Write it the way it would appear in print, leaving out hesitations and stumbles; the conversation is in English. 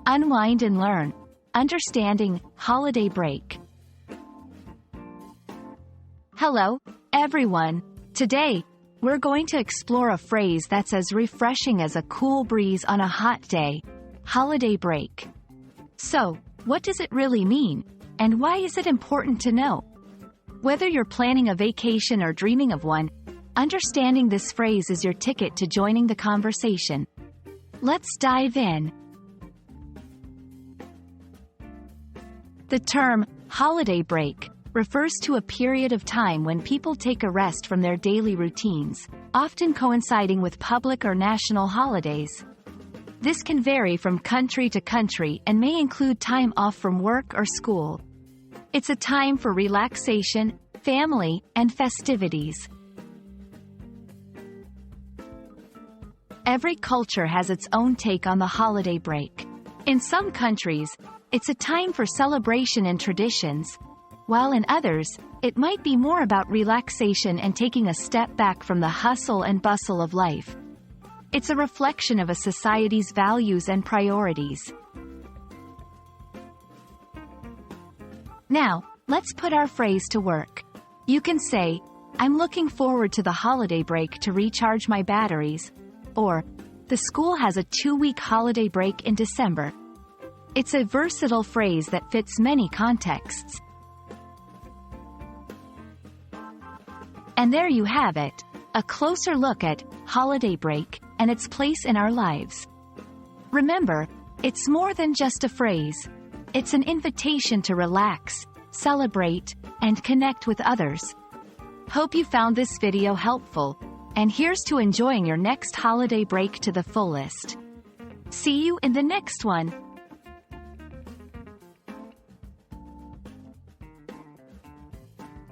Unwind and Learn. Understanding holiday break. Hello, everyone. Today, we're going to explore a phrase that's as refreshing as a cool breeze on a hot day: holiday break. So, what does it really mean? And why is it important to know? Whether you're planning a vacation or dreaming of one, understanding this phrase is your ticket to joining the conversation. Let's dive in. The term holiday break refers to a period of time when people take a rest from their daily routines, often coinciding with public or national holidays. This can vary from country to country and may include time off from work or school. It's a time for relaxation, family, and festivities. Every culture has its own take on the holiday break. In some countries, it's a time for celebration and traditions, while in others, it might be more about relaxation and taking a step back from the hustle and bustle of life. It's a reflection of a society's values and priorities. Now, let's put our phrase to work. You can say, "I'm looking forward to the holiday break to recharge my batteries," or, "The school has a 2-week holiday break in December." It's a versatile phrase that fits many contexts. And there you have it, a closer look at holiday break and its place in our lives. Remember, it's more than just a phrase. It's an invitation to relax, celebrate, and connect with others. Hope you found this video helpful, and here's to enjoying your next holiday break to the fullest. See you in the next one.